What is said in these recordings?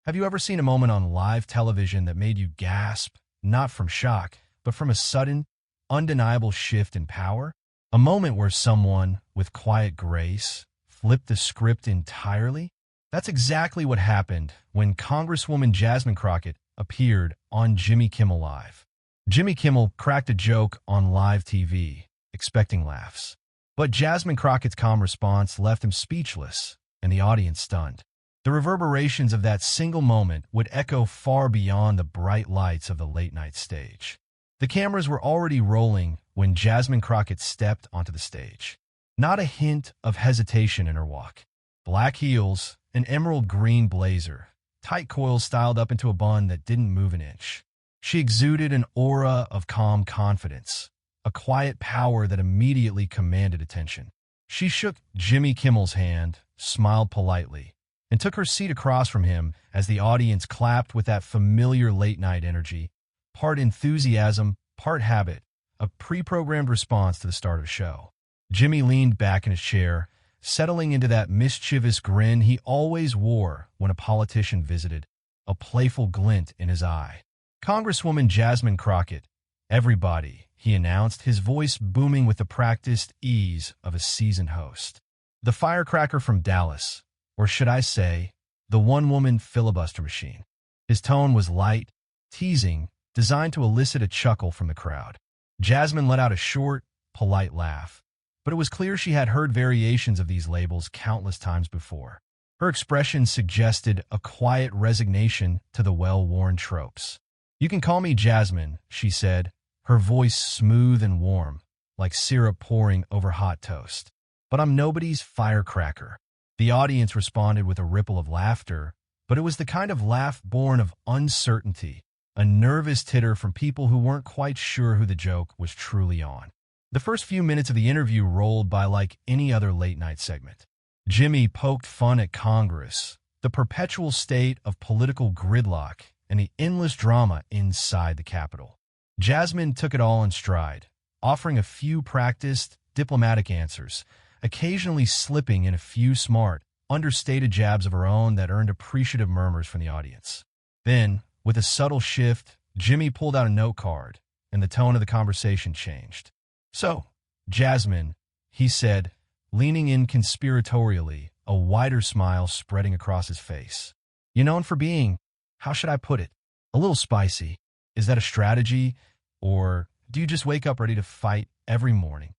Have you ever seen a moment on live television that made you gasp, not from shock, but from a sudden, undeniable shift in power? A moment where someone, with quiet grace, flipped the script entirely? That's exactly what happened when Congresswoman Jasmine Crockett appeared on Jimmy Kimmel Live. Jimmy Kimmel cracked a joke on live TV, expecting laughs. But Jasmine Crockett's calm response left him speechless and the audience stunned. The reverberations of that single moment would echo far beyond the bright lights of the late-night stage. The cameras were already rolling when Jasmine Crockett stepped onto the stage. Not a hint of hesitation in her walk. Black heels, an emerald green blazer, tight coils styled up into a bun that didn't move an inch. She exuded an aura of calm confidence, a quiet power that immediately commanded attention. She shook Jimmy Kimmel's hand, smiled politely, and took her seat across from him as the audience clapped with that familiar late-night energy, part enthusiasm, part habit, a pre-programmed response to the start of the show. Jimmy leaned back in his chair, settling into that mischievous grin he always wore when a politician visited, a playful glint in his eye. Congresswoman Jasmine Crockett, everybody, he announced, his voice booming with the practiced ease of a seasoned host. The firecracker from Dallas, or should I say, the one-woman filibuster machine. His tone was light, teasing, designed to elicit a chuckle from the crowd. Jasmine let out a short, polite laugh, but it was clear she had heard variations of these labels countless times before. Her expression suggested a quiet resignation to the well-worn tropes. "You can call me Jasmine," she said, her voice smooth and warm, like syrup pouring over hot toast. "But I'm nobody's firecracker." The audience responded with a ripple of laughter, but it was the kind of laugh born of uncertainty, a nervous titter from people who weren't quite sure who the joke was truly on. The first few minutes of the interview rolled by like any other late-night segment. Jimmy poked fun at Congress, the perpetual state of political gridlock, and the endless drama inside the Capitol. Jasmine took it all in stride, offering a few practiced, diplomatic answers, occasionally slipping in a few smart, understated jabs of her own that earned appreciative murmurs from the audience. Then, with a subtle shift, Jimmy pulled out a note card, and the tone of the conversation changed. "So, Jasmine," he said, leaning in conspiratorially, a wider smile spreading across his face. "You're known for being, how should I put it, a little spicy. Is that a strategy, or do you just wake up ready to fight every morning?"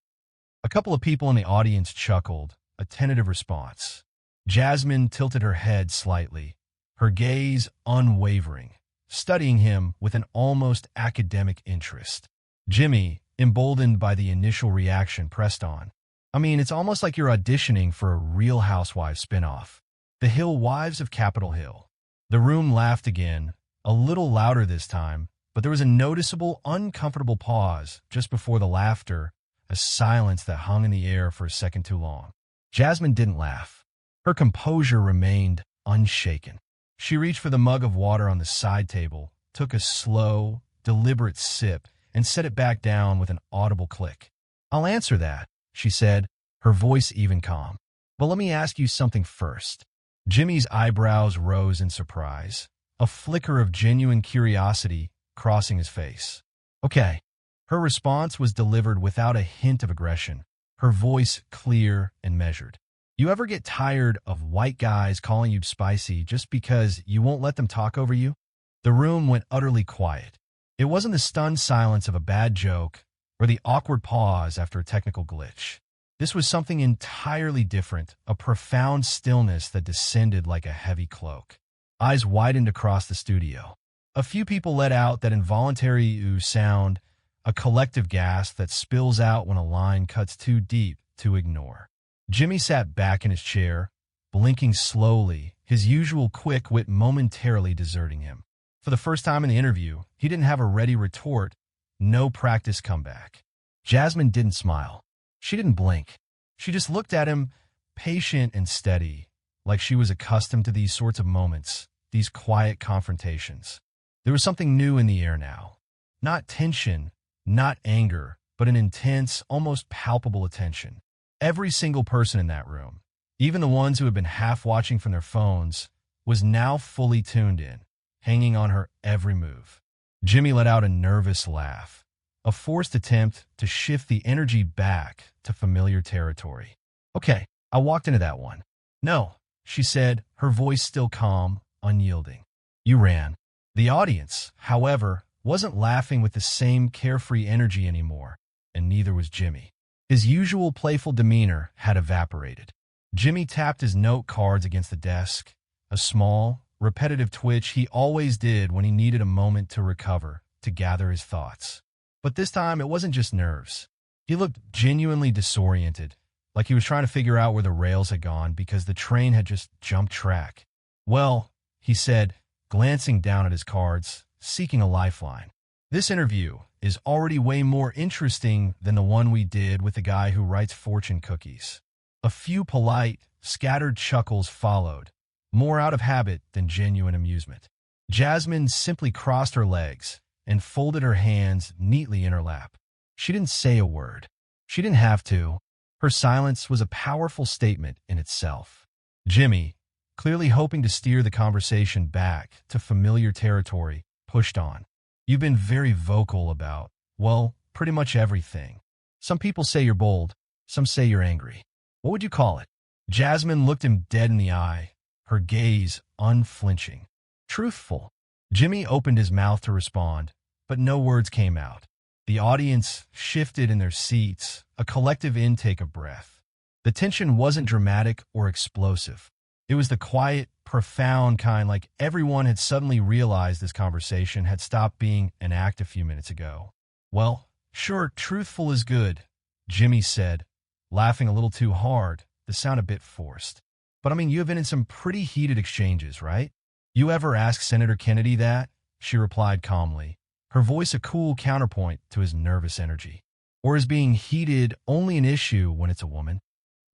A couple of people in the audience chuckled, a tentative response. Jasmine tilted her head slightly, her gaze unwavering, studying him with an almost academic interest. Jimmy, emboldened by the initial reaction, pressed on. "I mean, it's almost like you're auditioning for a Real Housewives spinoff. The Hill Wives of Capitol Hill." The room laughed again, a little louder this time, but there was a noticeable, uncomfortable pause just before the laughter, a silence that hung in the air for a second too long. Jasmine didn't laugh. Her composure remained unshaken. She reached for the mug of water on the side table, took a slow, deliberate sip, and set it back down with an audible click. "I'll answer that," she said, her voice even calm. "But let me ask you something first." Jimmy's eyebrows rose in surprise, a flicker of genuine curiosity crossing his face. "Okay." Her response was delivered without a hint of aggression, her voice clear and measured. "You ever get tired of white guys calling you spicy just because you won't let them talk over you?" The room went utterly quiet. It wasn't the stunned silence of a bad joke or the awkward pause after a technical glitch. This was something entirely different, a profound stillness that descended like a heavy cloak. Eyes widened across the studio. A few people let out that involuntary ooh sound, a collective gasp that spills out when a line cuts too deep to ignore. Jimmy sat back in his chair, blinking slowly, his usual quick wit momentarily deserting him. For the first time in the interview, he didn't have a ready retort, no practice comeback. Jasmine didn't smile. She didn't blink. She just looked at him, patient and steady, like she was accustomed to these sorts of moments, these quiet confrontations. There was something new in the air now. Not tension, not anger, but an intense, almost palpable attention. Every single person in that room, even the ones who had been half watching from their phones, was now fully tuned in, hanging on her every move. Jimmy let out a nervous laugh, a forced attempt to shift the energy back to familiar territory. Okay, I walked into that one. No, she said, her voice still calm, unyielding. You ran. The audience, however, wasn't laughing with the same carefree energy anymore, and neither was Jimmy. His usual playful demeanor had evaporated. Jimmy tapped his note cards against the desk, a small, repetitive twitch he always did when he needed a moment to recover, to gather his thoughts. But this time, it wasn't just nerves. He looked genuinely disoriented, like he was trying to figure out where the rails had gone because the train had just jumped track. Well, he said, glancing down at his cards, seeking a lifeline. This interview is already way more interesting than the one we did with the guy who writes fortune cookies. A few polite, scattered chuckles followed, more out of habit than genuine amusement. Jasmine simply crossed her legs and folded her hands neatly in her lap. She didn't say a word. She didn't have to. Her silence was a powerful statement in itself. Jimmy, clearly hoping to steer the conversation back to familiar territory, pushed on. You've been very vocal about, well, pretty much everything. Some people say you're bold. Some say you're angry. What would you call it? Jasmine looked him dead in the eye, her gaze unflinching. Truthful. Jimmy opened his mouth to respond, but no words came out. The audience shifted in their seats, a collective intake of breath. The tension wasn't dramatic or explosive. It was the quiet, profound kind, like everyone had suddenly realized this conversation had stopped being an act a few minutes ago. Well, sure, truthful is good, Jimmy said, laughing a little too hard, to sound a bit forced. But I mean, you've been in some pretty heated exchanges, right? You ever ask Senator Kennedy that? She replied calmly, her voice a cool counterpoint to his nervous energy. Or is being heated only an issue when it's a woman?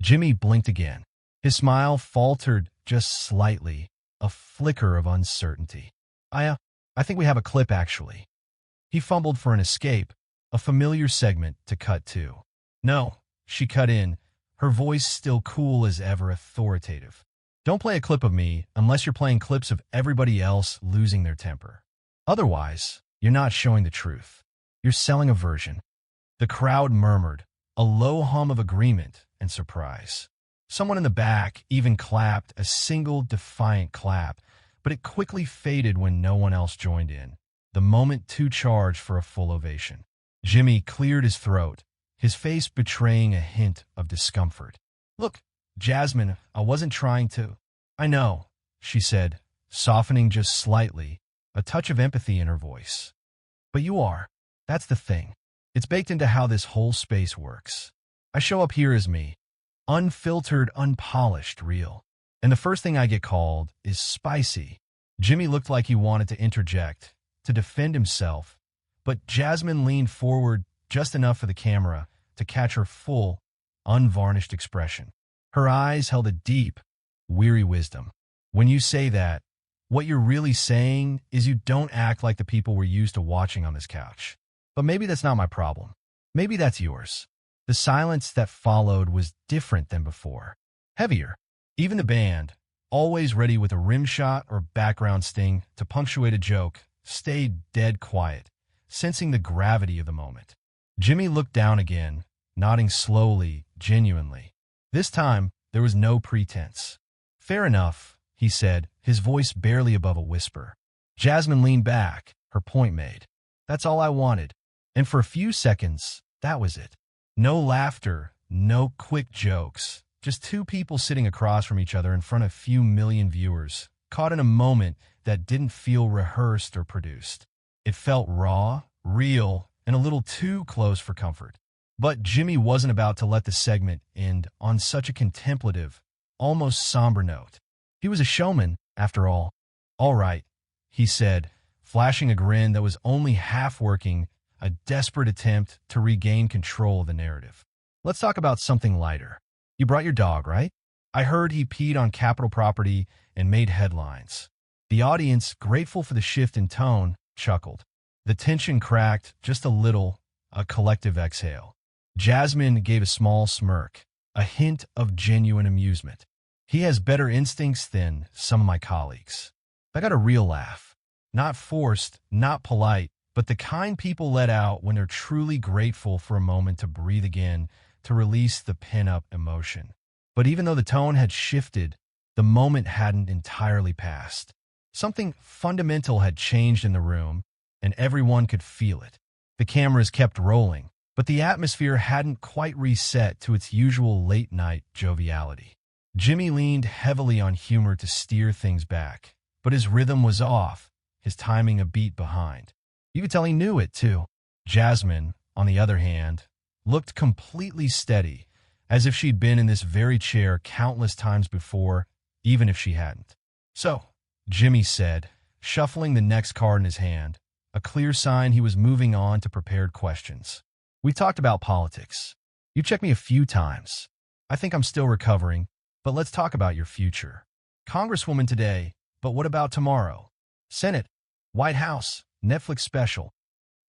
Jimmy blinked again. His smile faltered just slightly, a flicker of uncertainty. I think we have a clip, actually. He fumbled for an escape, a familiar segment to cut to. No, she cut in, her voice still cool as ever, authoritative. Don't play a clip of me unless you're playing clips of everybody else losing their temper. Otherwise, you're not showing the truth. You're selling a version. The crowd murmured, a low hum of agreement and surprise. Someone in the back even clapped a single defiant clap, but it quickly faded when no one else joined in, the moment too charged for a full ovation. Jimmy cleared his throat, his face betraying a hint of discomfort. Look, Jasmine, I wasn't trying to. I know, she said, softening just slightly, a touch of empathy in her voice. But you are. That's the thing. It's baked into how this whole space works. I show up here as me. Unfiltered, unpolished, real. And the first thing I get called is spicy. Jimmy looked like he wanted to interject, to defend himself, but Jasmine leaned forward just enough for the camera to catch her full, unvarnished expression. Her eyes held a deep, weary wisdom. When you say that, what you're really saying is you don't act like the people we're used to watching on this couch. But maybe that's not my problem. Maybe that's yours. The silence that followed was different than before. Heavier. Even the band, always ready with a rim shot or background sting to punctuate a joke, stayed dead quiet, sensing the gravity of the moment. Jimmy looked down again, nodding slowly, genuinely. This time, there was no pretense. Fair enough, he said, his voice barely above a whisper. Jasmine leaned back, her point made. That's all I wanted. And for a few seconds, that was it. No laughter, no quick jokes, just two people sitting across from each other in front of a few million viewers, caught in a moment that didn't feel rehearsed or produced. It felt raw, real, and a little too close for comfort. But Jimmy wasn't about to let the segment end on such a contemplative, almost somber note. He was a showman, after all. All right, he said, flashing a grin that was only half working, a desperate attempt to regain control of the narrative. Let's talk about something lighter. You brought your dog, right? I heard he peed on Capitol property and made headlines. The audience, grateful for the shift in tone, chuckled. The tension cracked just a little, a collective exhale. Jasmine gave a small smirk, a hint of genuine amusement. He has better instincts than some of my colleagues. I got a real laugh. Not forced, not polite, but the kind people let out when they're truly grateful for a moment to breathe again, to release the pin-up emotion. But even though the tone had shifted, the moment hadn't entirely passed. Something fundamental had changed in the room, and everyone could feel it. The cameras kept rolling, but the atmosphere hadn't quite reset to its usual late-night joviality. Jimmy leaned heavily on humor to steer things back, but his rhythm was off, his timing a beat behind. You could tell he knew it, too. Jasmine, on the other hand, looked completely steady, as if she'd been in this very chair countless times before, even if she hadn't. "So," Jimmy said, shuffling the next card in his hand, a clear sign he was moving on to prepared questions. "We talked about politics. You checked me a few times. I think I'm still recovering, but let's talk about your future. Congresswoman today, but what about tomorrow? Senate, White House, Netflix special."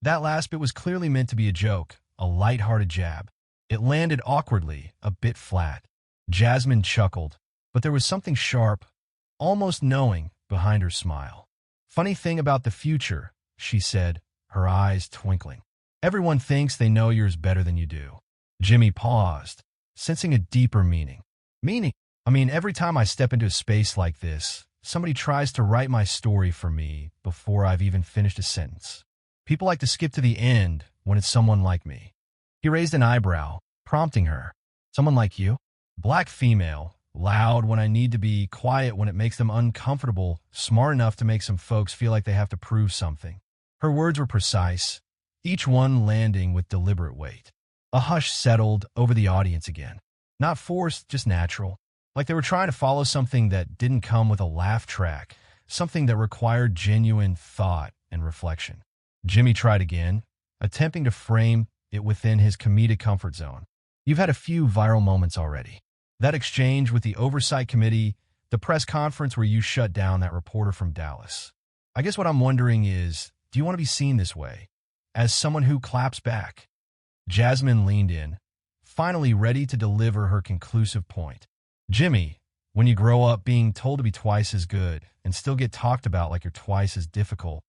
That last bit was clearly meant to be a joke, a light-hearted jab. It landed awkwardly, a bit flat. Jasmine chuckled, but there was something sharp, almost knowing, behind her smile. "Funny thing about the future," she said, her eyes twinkling. "Everyone thinks they know yours better than you do." Jimmy paused, sensing a deeper meaning. "Meaning? I mean, every time I step into a space like this, somebody tries to write my story for me before I've even finished a sentence. People like to skip to the end when it's someone like me." He raised an eyebrow, prompting her. "Someone like you? Black female, loud when I need to be, quiet when it makes them uncomfortable, smart enough to make some folks feel like they have to prove something." Her words were precise, each one landing with deliberate weight. A hush settled over the audience again. Not forced, just natural. Like they were trying to follow something that didn't come with a laugh track, something that required genuine thought and reflection. Jimmy tried again, attempting to frame it within his comedic comfort zone. "You've had a few viral moments already. That exchange with the Oversight Committee, the press conference where you shut down that reporter from Dallas. I guess what I'm wondering is, do you want to be seen this way? As someone who claps back?" Jasmine leaned in, finally ready to deliver her conclusive point. "Jimmy, when you grow up being told to be twice as good and still get talked about like you're twice as difficult,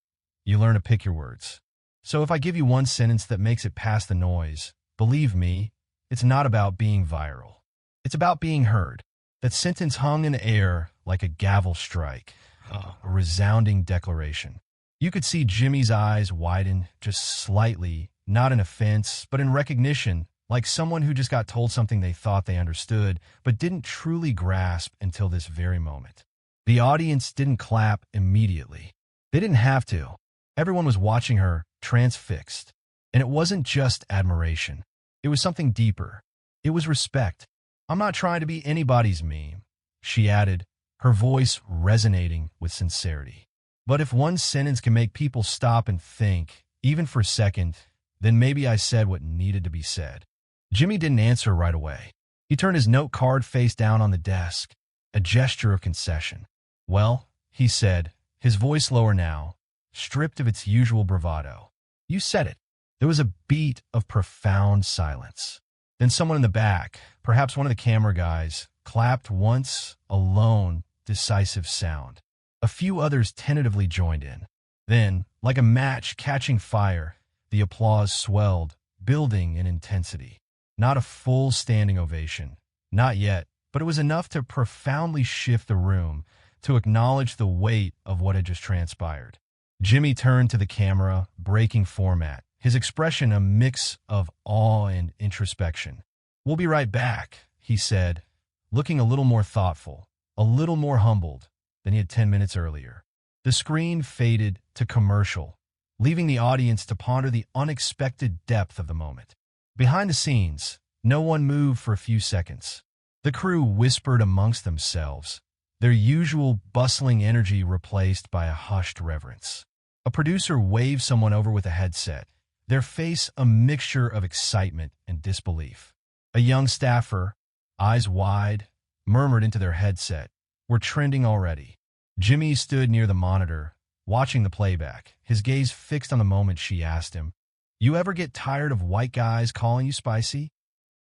you learn to pick your words. So if I give you one sentence that makes it past the noise, believe me, it's not about being viral. It's about being heard." That sentence hung in the air like a gavel strike, a resounding declaration. You could see Jimmy's eyes widen just slightly, not in offense, but in recognition, like someone who just got told something they thought they understood, but didn't truly grasp until this very moment. The audience didn't clap immediately. They didn't have to. Everyone was watching her, transfixed. And it wasn't just admiration. It was something deeper. It was respect. "I'm not trying to be anybody's meme," she added, her voice resonating with sincerity. "But if one sentence can make people stop and think, even for a second, then maybe I said what needed to be said." Jimmy didn't answer right away. He turned his note card face down on the desk, a gesture of concession. "Well," he said, his voice lower now, stripped of its usual bravado. "You said it." There was a beat of profound silence. Then someone in the back, perhaps one of the camera guys, clapped once, a lone, decisive sound. A few others tentatively joined in. Then, like a match catching fire, the applause swelled, building in intensity. Not a full standing ovation. Not yet, but it was enough to profoundly shift the room, to acknowledge the weight of what had just transpired. Jimmy turned to the camera, breaking format, his expression a mix of awe and introspection. "We'll be right back," he said, looking a little more thoughtful, a little more humbled than he had 10 minutes earlier. The screen faded to commercial, leaving the audience to ponder the unexpected depth of the moment. Behind the scenes, no one moved for a few seconds. The crew whispered amongst themselves, their usual bustling energy replaced by a hushed reverence. A producer waved someone over with a headset, their face a mixture of excitement and disbelief. A young staffer, eyes wide, murmured into their headset, "We're trending already." Jimmy stood near the monitor, watching the playback, his gaze fixed on the moment she asked him, "You ever get tired of white guys calling you spicy?"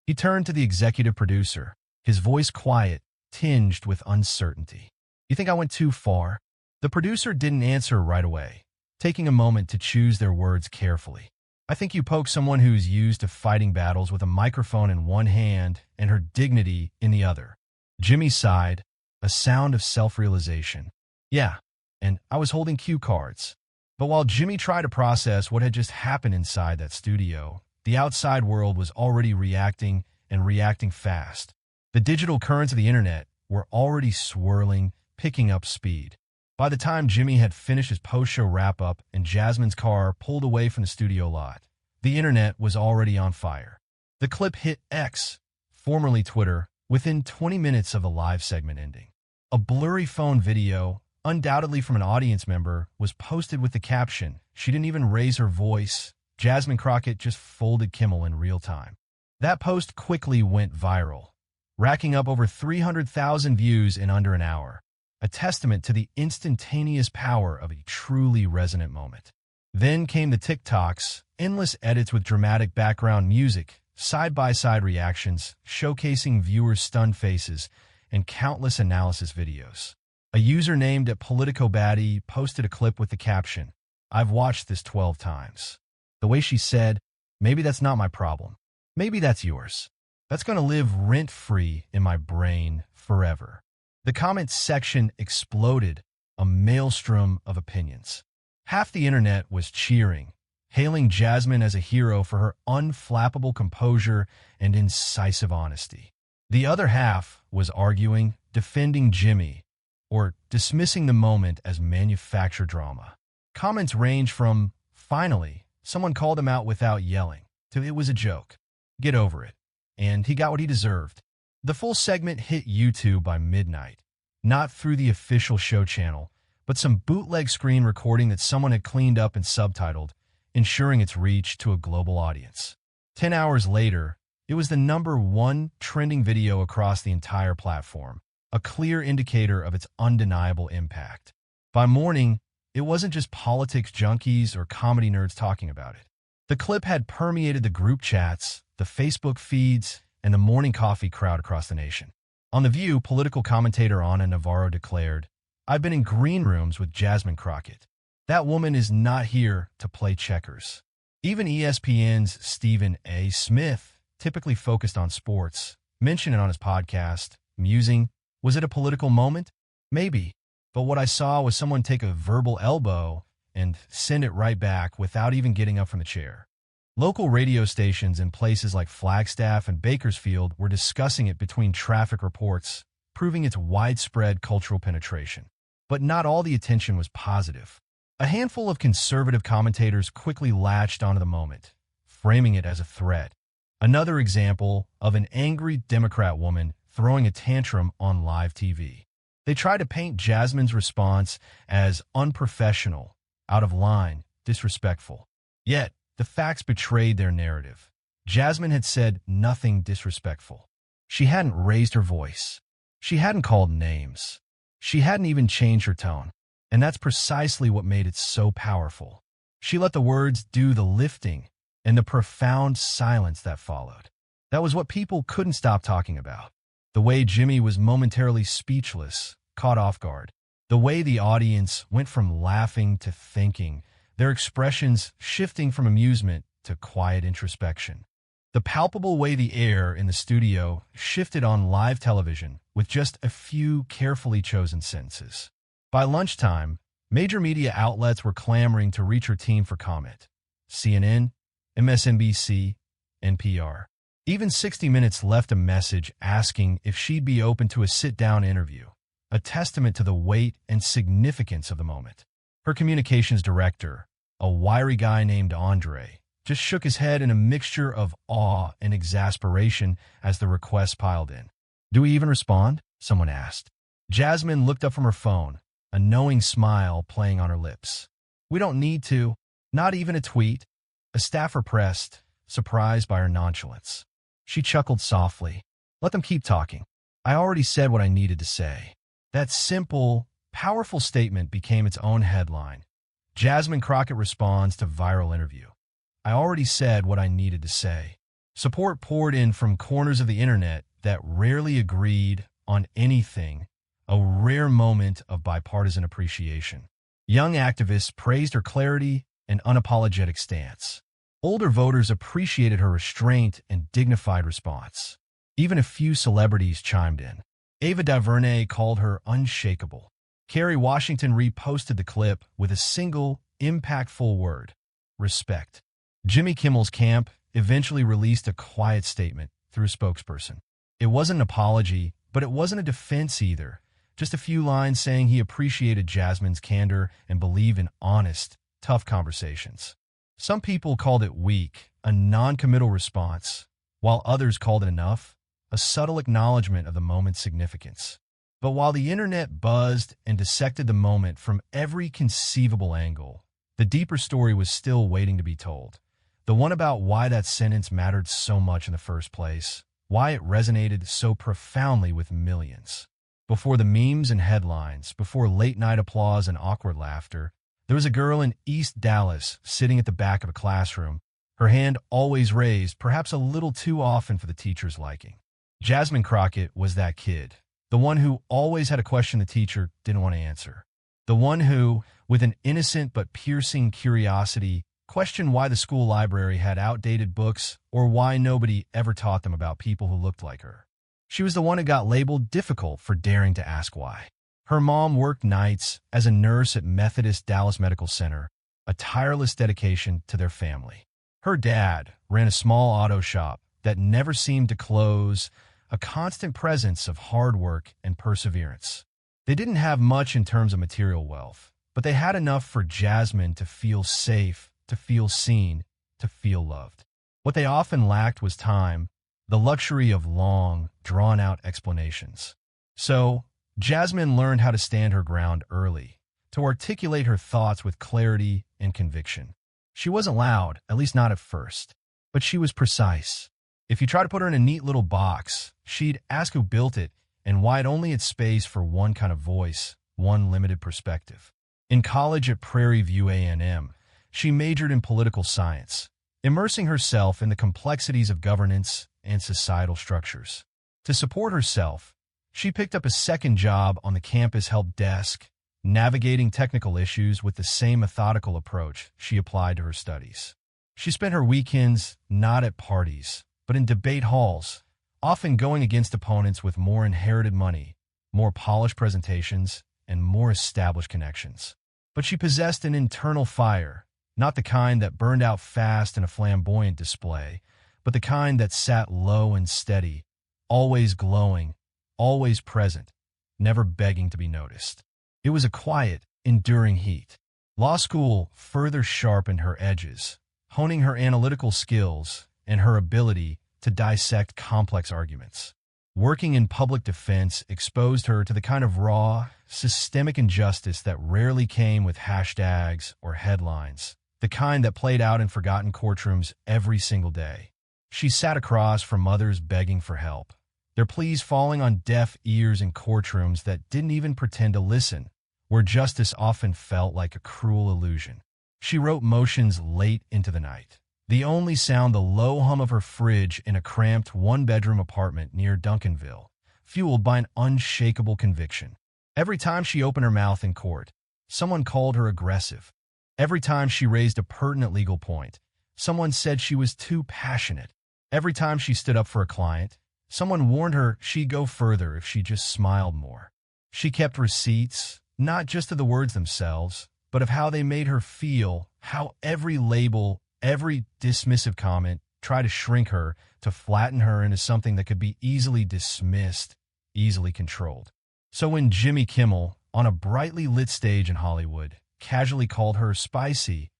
He turned to the executive producer, his voice quiet, tinged with uncertainty. You think I went too far? The producer didn't answer right away, taking a moment to choose their words carefully. I think you poke someone who's used to fighting battles with a microphone in one hand and her dignity in the other. Jimmy sighed, a sound of self-realization. Yeah, and I was holding cue cards. But while Jimmy tried to process what had just happened inside that studio, the outside world was already reacting and reacting fast. The digital currents of the internet were already swirling, picking up speed. By the time Jimmy had finished his post-show wrap-up and Jasmine's car pulled away from the studio lot, the internet was already on fire. The clip hit X, formerly Twitter, within 20 minutes of the live segment ending. A blurry phone video, undoubtedly from an audience member, was posted with the caption, "She didn't even raise her voice. Jasmine Crockett just folded Kimmel in real time." That post quickly went viral, racking up over 300,000 views in under an hour, a testament to the instantaneous power of a truly resonant moment. Then came the TikToks, endless edits with dramatic background music, side-by-side reactions, showcasing viewers' stunned faces, and countless analysis videos. A user named @PoliticoBaddie posted a clip with the caption, "I've watched this 12 times. The way she said, maybe that's not my problem. Maybe that's yours. That's going to live rent-free in my brain forever." The comment section exploded, a maelstrom of opinions. Half the internet was cheering, hailing Jasmine as a hero for her unflappable composure and incisive honesty. The other half was arguing, defending Jimmy, or dismissing the moment as manufactured drama. Comments range from, "Finally, someone called him out without yelling," to "It was a joke. Get over it." And he got what he deserved. The full segment hit YouTube by midnight, not through the official show channel, but some bootleg screen recording that someone had cleaned up and subtitled, ensuring its reach to a global audience. 10 hours later, it was the #1 trending video across the entire platform, a clear indicator of its undeniable impact. By morning, it wasn't just politics junkies or comedy nerds talking about it. The clip had permeated the group chats, the Facebook feeds, and the morning coffee crowd across the nation. On The View, political commentator Ana Navarro declared, "I've been in green rooms with Jasmine Crockett. That woman is not here to play checkers." Even ESPN's Stephen A. Smith, typically focused on sports, mentioned it on his podcast, musing, "Was it a political moment? Maybe. But what I saw was someone take a verbal elbow and send it right back without even getting up from the chair." Local radio stations in places like Flagstaff and Bakersfield were discussing it between traffic reports, proving its widespread cultural penetration. But not all the attention was positive. A handful of conservative commentators quickly latched onto the moment, framing it as a threat. Another example of an angry Democrat woman throwing a tantrum on live TV. They tried to paint Jasmine's response as unprofessional, out of line, disrespectful. Yet, the facts betrayed their narrative. Jasmine had said nothing disrespectful. She hadn't raised her voice. She hadn't called names. She hadn't even changed her tone. And that's precisely what made it so powerful. She let the words do the lifting and the profound silence that followed. That was what people couldn't stop talking about. The way Jimmy was momentarily speechless, caught off guard. The way the audience went from laughing to thinking, their expressions shifting from amusement to quiet introspection. The palpable way the air in the studio shifted on live television with just a few carefully chosen sentences. By lunchtime, major media outlets were clamoring to reach her team for comment. CNN, MSNBC, NPR. Even 60 Minutes left a message asking if she'd be open to a sit-down interview, a testament to the weight and significance of the moment. Her communications director, a wiry guy named Andre, just shook his head in a mixture of awe and exasperation as the requests piled in. "Do we even respond?" someone asked. Jasmine looked up from her phone, a knowing smile playing on her lips. "We don't need to. Not even a tweet." A staffer pressed, surprised by her nonchalance. She chuckled softly. "Let them keep talking. I already said what I needed to say." That simple, powerful statement became its own headline. Jasmine Crockett responds to viral interview. "I already said what I needed to say." Support poured in from corners of the internet that rarely agreed on anything, a rare moment of bipartisan appreciation. Young activists praised her clarity and unapologetic stance. Older voters appreciated her restraint and dignified response. Even a few celebrities chimed in. Ava DuVernay called her unshakable. Kerry Washington reposted the clip with a single, impactful word: respect. Jimmy Kimmel's camp eventually released a quiet statement through a spokesperson. It wasn't an apology, but it wasn't a defense either. Just a few lines saying he appreciated Jasmine's candor and believed in honest, tough conversations. Some people called it weak, a non-committal response, while others called it enough, a subtle acknowledgement of the moment's significance. But while the internet buzzed and dissected the moment from every conceivable angle, the deeper story was still waiting to be told. The one about why that sentence mattered so much in the first place, why it resonated so profoundly with millions. Before the memes and headlines, before late-night applause and awkward laughter, there was a girl in East Dallas sitting at the back of a classroom, her hand always raised, perhaps a little too often for the teacher's liking. Jasmine Crockett was that kid, the one who always had a question the teacher didn't want to answer. The one who, with an innocent but piercing curiosity, questioned why the school library had outdated books or why nobody ever taught them about people who looked like her. She was the one who got labeled difficult for daring to ask why. Her mom worked nights as a nurse at Methodist Dallas Medical Center, a tireless dedication to their family. Her dad ran a small auto shop that never seemed to close, a constant presence of hard work and perseverance. They didn't have much in terms of material wealth, but they had enough for Jasmine to feel safe, to feel seen, to feel loved. What they often lacked was time, the luxury of long, drawn-out explanations. So, Jasmine learned how to stand her ground early, to articulate her thoughts with clarity and conviction. She wasn't loud, at least not at first, but she was precise. If you try to put her in a neat little box, she'd ask who built it and why it only had space for one kind of voice, one limited perspective. In college at Prairie View A&M, she majored in political science, immersing herself in the complexities of governance and societal structures. To support herself, she picked up a second job on the campus help desk, navigating technical issues with the same methodical approach she applied to her studies. She spent her weekends not at parties, but in debate halls, often going against opponents with more inherited money, more polished presentations, and more established connections. But she possessed an internal fire, not the kind that burned out fast in a flamboyant display, but the kind that sat low and steady, always glowing, always present, never begging to be noticed. It was a quiet, enduring heat. Law school further sharpened her edges, honing her analytical skills and her ability to dissect complex arguments. Working in public defense exposed her to the kind of raw, systemic injustice that rarely came with hashtags or headlines, the kind that played out in forgotten courtrooms every single day. She sat across from others begging for help, their pleas falling on deaf ears in courtrooms that didn't even pretend to listen, where justice often felt like a cruel illusion. She wrote motions late into the night, the only sound the low hum of her fridge in a cramped one-bedroom apartment near Duncanville, fueled by an unshakable conviction. Every time she opened her mouth in court, someone called her aggressive. Every time she raised a pertinent legal point, someone said she was too passionate. Every time she stood up for a client, someone warned her she'd go further if she just smiled more. She kept receipts, not just of the words themselves, but of how they made her feel, how every label, every dismissive comment tried to shrink her, to flatten her into something that could be easily dismissed, easily controlled. So when Jimmy Kimmel, on a brightly lit stage in Hollywood, casually called her spicy,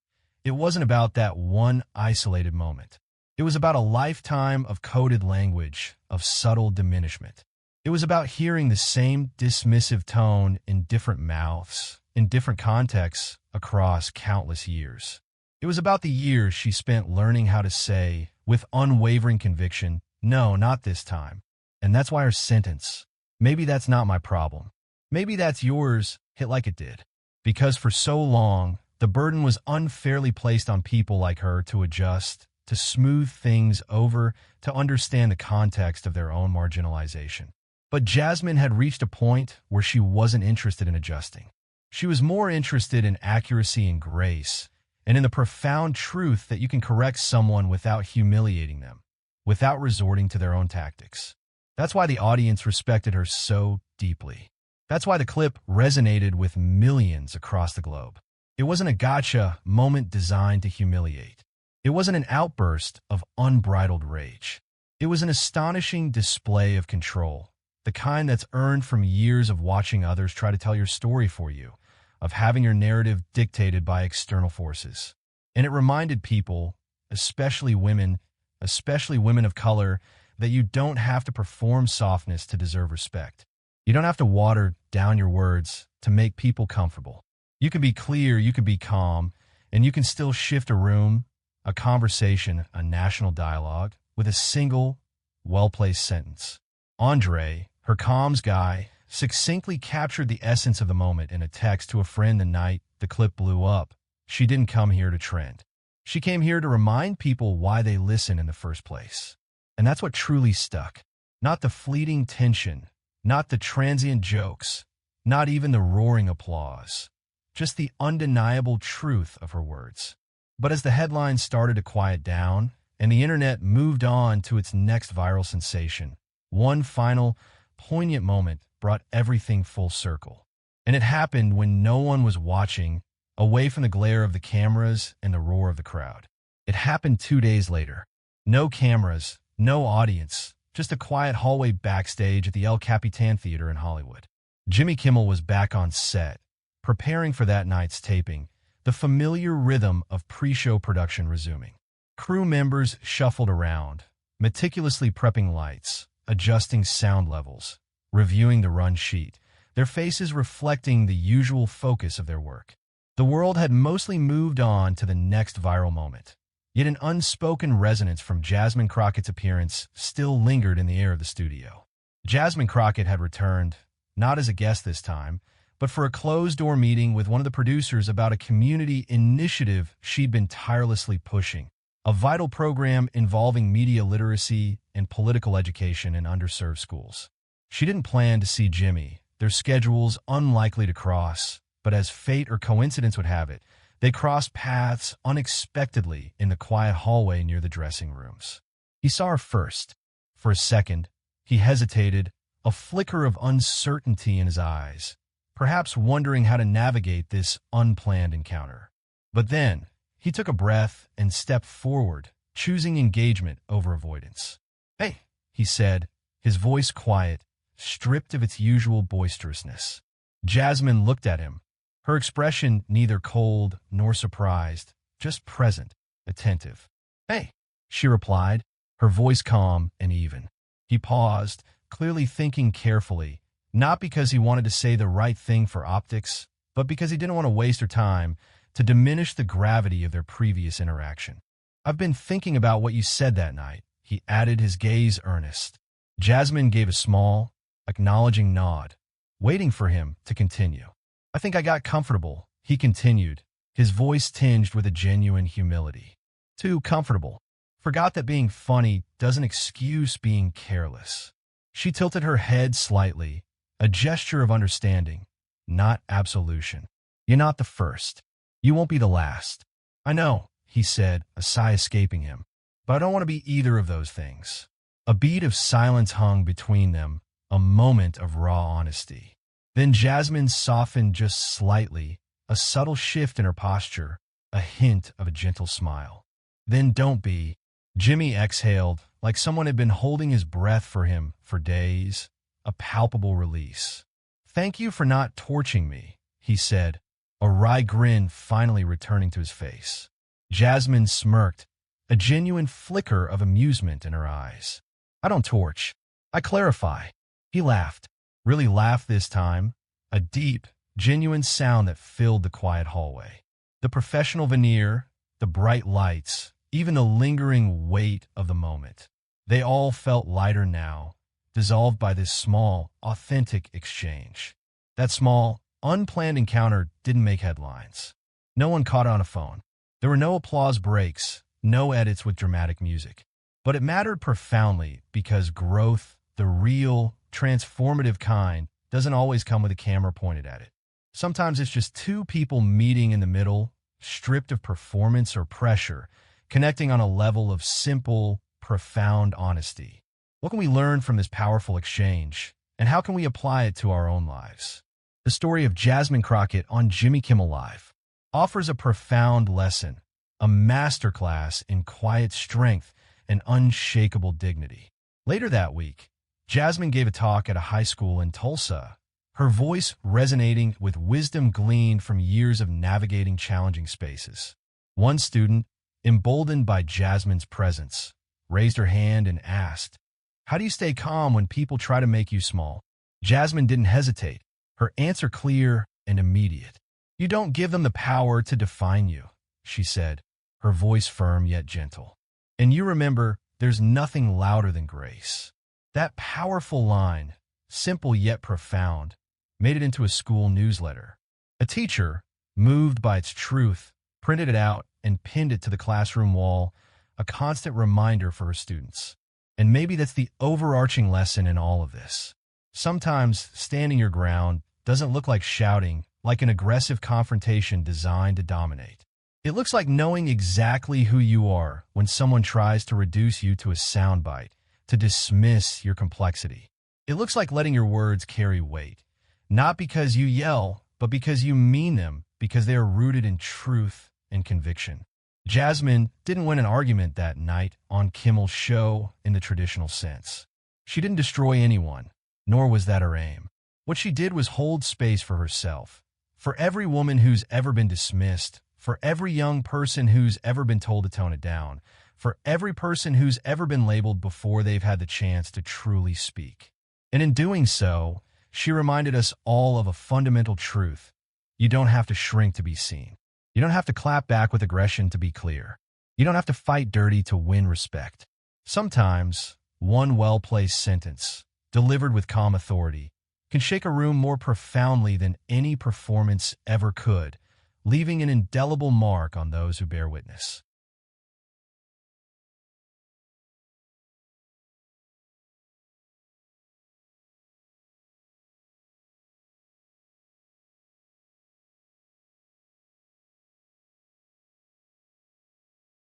it wasn't about that one isolated moment. It was about a lifetime of coded language, of subtle diminishment. It was about hearing the same dismissive tone in different mouths, in different contexts, across countless years. It was about the years she spent learning how to say, with unwavering conviction, no, not this time. And that's why her sentence, maybe that's not my problem, maybe that's yours, hit like it did. Because for so long, the burden was unfairly placed on people like her to adjust, to smooth things over, to understand the context of their own marginalization. But Jasmine had reached a point where she wasn't interested in adjusting. She was more interested in accuracy and grace, and in the profound truth that you can correct someone without humiliating them, without resorting to their own tactics. That's why the audience respected her so deeply. That's why the clip resonated with millions across the globe. It wasn't a gotcha moment designed to humiliate. It wasn't an outburst of unbridled rage. It was an astonishing display of control, the kind that's earned from years of watching others try to tell your story for you, of having your narrative dictated by external forces. And it reminded people, especially women of color, that you don't have to perform softness to deserve respect. You don't have to water down your words to make people comfortable. You can be clear, you can be calm, and you can still shift a room, a conversation, a national dialogue with a single, well-placed sentence. Andre, her comms guy, succinctly captured the essence of the moment in a text to a friend the night the clip blew up. She didn't come here to trend. She came here to remind people why they listen in the first place. And that's what truly stuck. Not the fleeting tension, not the transient jokes, not even the roaring applause. Just the undeniable truth of her words. But as the headlines started to quiet down, and the internet moved on to its next viral sensation, one final, poignant moment brought everything full circle. And it happened when no one was watching, away from the glare of the cameras and the roar of the crowd. It happened 2 days later. No cameras, no audience, just a quiet hallway backstage at the El Capitan Theater in Hollywood. Jimmy Kimmel was back on set, preparing for that night's taping, the familiar rhythm of pre-show production resuming. Crew members shuffled around, meticulously prepping lights, adjusting sound levels, reviewing the run sheet, their faces reflecting the usual focus of their work. The world had mostly moved on to the next viral moment. Yet an unspoken resonance from Jasmine Crockett's appearance still lingered in the air of the studio. Jasmine Crockett had returned, not as a guest this time, but for a closed-door meeting with one of the producers about a community initiative she'd been tirelessly pushing, a vital program involving media literacy and political education in underserved schools. She didn't plan to see Jimmy, their schedules unlikely to cross, but as fate or coincidence would have it, they crossed paths unexpectedly in the quiet hallway near the dressing rooms. He saw her first. For a second, he hesitated, a flicker of uncertainty in his eyes, perhaps wondering how to navigate this unplanned encounter. But then, he took a breath and stepped forward, choosing engagement over avoidance. "Hey," he said, his voice quiet, stripped of its usual boisterousness. Jasmine looked at him, her expression neither cold nor surprised, just present, attentive. "Hey," she replied, her voice calm and even. He paused, clearly thinking carefully, not because he wanted to say the right thing for optics, but because he didn't want to waste her time to diminish the gravity of their previous interaction. "I've been thinking about what you said that night," he added, his gaze earnest. Jasmine gave a small, acknowledging nod, waiting for him to continue. "I think I got comfortable," he continued, his voice tinged with a genuine humility. "Too comfortable. Forgot that being funny doesn't excuse being careless." She tilted her head slightly, a gesture of understanding, not absolution. "You're not the first. You won't be the last." "I know," he said, a sigh escaping him, "but I don't want to be either of those things." A beat of silence hung between them, a moment of raw honesty. Then Jasmine softened just slightly, a subtle shift in her posture, a hint of a gentle smile. "Then don't be." Jimmy exhaled, like someone had been holding his breath for him for days, a palpable release. "Thank you for not torching me," he said, a wry grin finally returning to his face. Jasmine smirked, a genuine flicker of amusement in her eyes. "I don't torch. I clarify." He laughed, really laughed this time, a deep, genuine sound that filled the quiet hallway. The professional veneer, the bright lights, even the lingering weight of the moment. They all felt lighter now, dissolved by this small, authentic exchange. That small, unplanned encounter didn't make headlines. No one caught on a phone. There were no applause breaks, no edits with dramatic music. But it mattered profoundly because growth, the real, transformative kind doesn't always come with a camera pointed at it. Sometimes it's just two people meeting in the middle, stripped of performance or pressure, connecting on a level of simple, profound honesty. What can we learn from this powerful exchange, and how can we apply it to our own lives? The story of Jasmine Crockett on Jimmy Kimmel Live offers a profound lesson, a masterclass in quiet strength and unshakable dignity. Later that week, Jasmine gave a talk at a high school in Tulsa, her voice resonating with wisdom gleaned from years of navigating challenging spaces. One student, emboldened by Jasmine's presence, raised her hand and asked, "How do you stay calm when people try to make you small?" Jasmine didn't hesitate, her answer clear and immediate. "You don't give them the power to define you," she said, her voice firm yet gentle. "And you remember, there's nothing louder than grace." That powerful line, simple yet profound, made it into a school newsletter. A teacher, moved by its truth, printed it out and pinned it to the classroom wall, a constant reminder for her students. And maybe that's the overarching lesson in all of this. Sometimes standing your ground doesn't look like shouting, like an aggressive confrontation designed to dominate. It looks like knowing exactly who you are when someone tries to reduce you to a soundbite, to dismiss your complexity. It looks like letting your words carry weight, not because you yell, but because you mean them, because they are rooted in truth and conviction. Jasmine didn't win an argument that night on Kimmel's show in the traditional sense. She didn't destroy anyone, nor was that her aim. What she did was hold space for herself, for every woman who's ever been dismissed, for every young person who's ever been told to tone it down, for every person who's ever been labeled before they've had the chance to truly speak. And in doing so, she reminded us all of a fundamental truth. You don't have to shrink to be seen. You don't have to clap back with aggression to be clear. You don't have to fight dirty to win respect. Sometimes, one well-placed sentence, delivered with calm authority, can shake a room more profoundly than any performance ever could, leaving an indelible mark on those who bear witness.